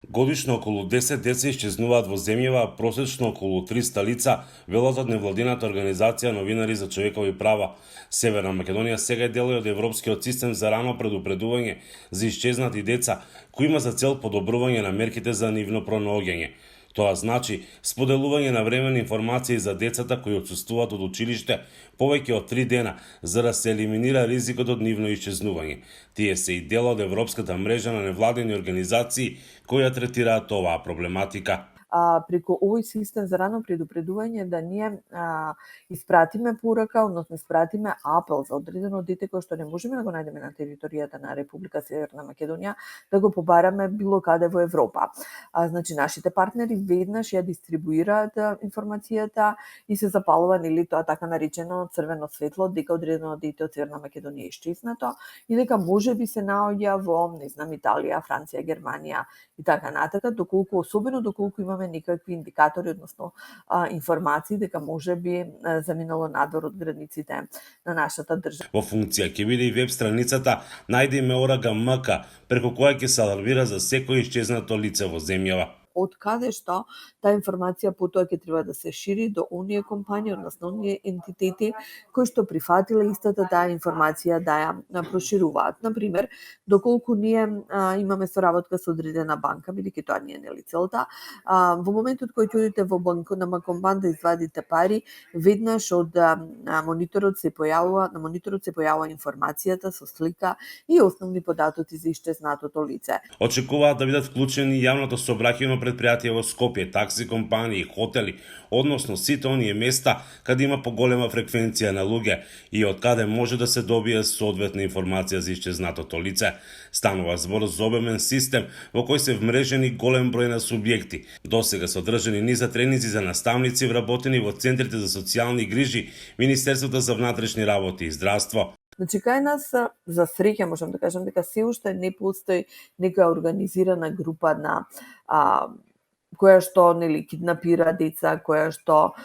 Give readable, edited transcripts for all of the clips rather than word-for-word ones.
Годишно околу 10 деца исчезнуваат во земјава, а просечно околу 300 лица, велат од невладината организација Новинари за човекови права. Северна Македонија сега е дел од Европскиот систем за рано предупредување за исчезнати деца, кој има за цел подобрување на мерките за нивно пронаоѓање. Тоа значи споделување на времени информации за децата кои отсуствуваат од училиште повеќе од 3 дена, за да се елиминира ризикот од нивно исчезнување. Тие се и дел од Европската мрежа на невладени организации која третираат оваа проблематика. Преку овој систем за рано предупредување да ние испратиме порака, односно испратиме апел за одредено дете кој што не можеме да го најдеме на територијата на Република Северна Македонија, да го побараме било каде во Европа. Значи, нашите партнери веднаш ја дистрибуираат информацијата и се запалува тоа така наречено црвено светло дека одредено дете од Северна Македонија е исчезнато и дека можеби се наоѓа во, не знам, Италија, Франција, Германија и така натака, особено доколку имаме некакви индикатори, односно информации дека можеби заминало надвор од границите на нашата држава. Во функција ќе биде и веб страницата Најди ме ОРГ-МК, преку која ќе се алармира за секој исчезнато лице во земјава. Од каде што таа информација потоа ќе треба да се шири до оние компании, односно оние ентитети кои што прифатиле истата таа информација да ја прошируваат. Например, доколку ние имаме соработка со одредена банка, бидејќи тоа не е целта, во моментот кој ќе одите во банкот на Макомбан да извадите пари, веднаш од мониторот се појавува информацијата со слика и основни податоци за исчезнатото лице. Очекуваат да бидат вклучени јавното сообраќајно предпријатие во Скопје, такси компании, хотели, односно сите оние места каде има поголема фреквенција на луѓе и од каде може да се добие соодветна информација за исчезнатото лице. Станува збор за обемен систем во кој се вмрежени голем број на субјекти. Досега се одржани низ треници за наставници вработени во центрите за социјални грижи, Министерството за внатрешни работи и здравство. Значи, кај нас, за среќа, можам да кажам дека се уште не постои нека организирана група на која што киднапира деца, која што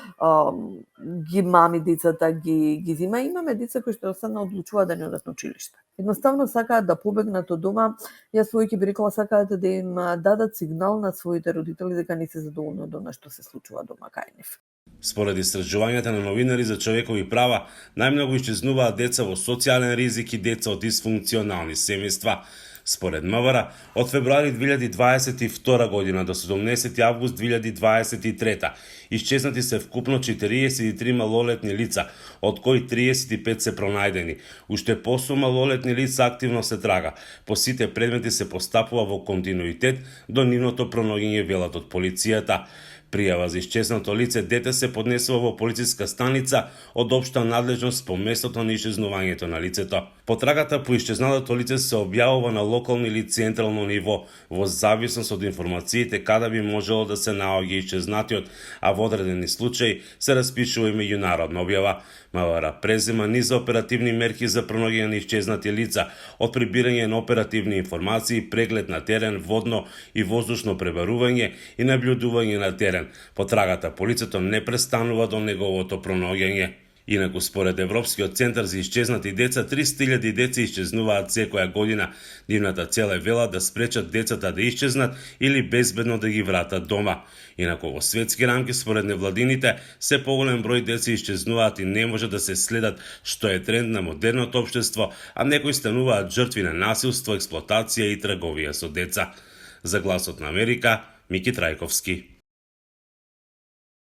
ги мами децата, ги зима. Имаме деца кои што осадна одлучуваат да не одат на училиште. Едноставно сакаат да побегнат од дома. Јас својки би рекла сакаат да им дадат сигнал на своите родители дека не се задоволни од она што се случува дома кај нив. Според истражувањата на Новинари за човекови права, најмногу исчезнуваат деца во социјален ризик и деца од дисфункционални семејства. Според МВР, од февруари 2022 година до 17 август 2023 исчезнати се вкупно 43 малолетни лица, од кои 35 се пронајдени. Уште посум малолетни лица активно се трага. По сите предмети се постапува во континуитет до нивното пронаоѓање, велат од полицијата. Пријава за исчезнато лице дете се поднесува во полициска станица од општа надлежност по местото на исчезнувањето на лицето. Потрагата по исчезнатото лице се објавува на локално или централно ниво, во зависност од информациите каде би можело да се наоѓа исчезнатиот, а во одредени случаи се распишува и меѓународна објава. МВР презема низ оперативни мерки за пронаоѓање на исчезнати лица, од прибирање на оперативни информации, преглед на терен, водно и воздушно пребарување и наблюдување на терен. Потрагата полицијата не престанува до неговото пронаоѓање. Инаку, според Европскиот центар за исчезнати деца, 300.000 деца исчезнуваат секоја година. Нивната цел е, велат, да спречат децата да исчезнат или безбедно да ги вратат дома. Инаку, во светски рамки, според невладините, се поголем број деца исчезнуваат и не може да се следат, што е тренд на модерното општество, а некои стануваат жртви на насилство, експлоатација и трговија со деца. За Гласот на Америка, Мики Трајковски.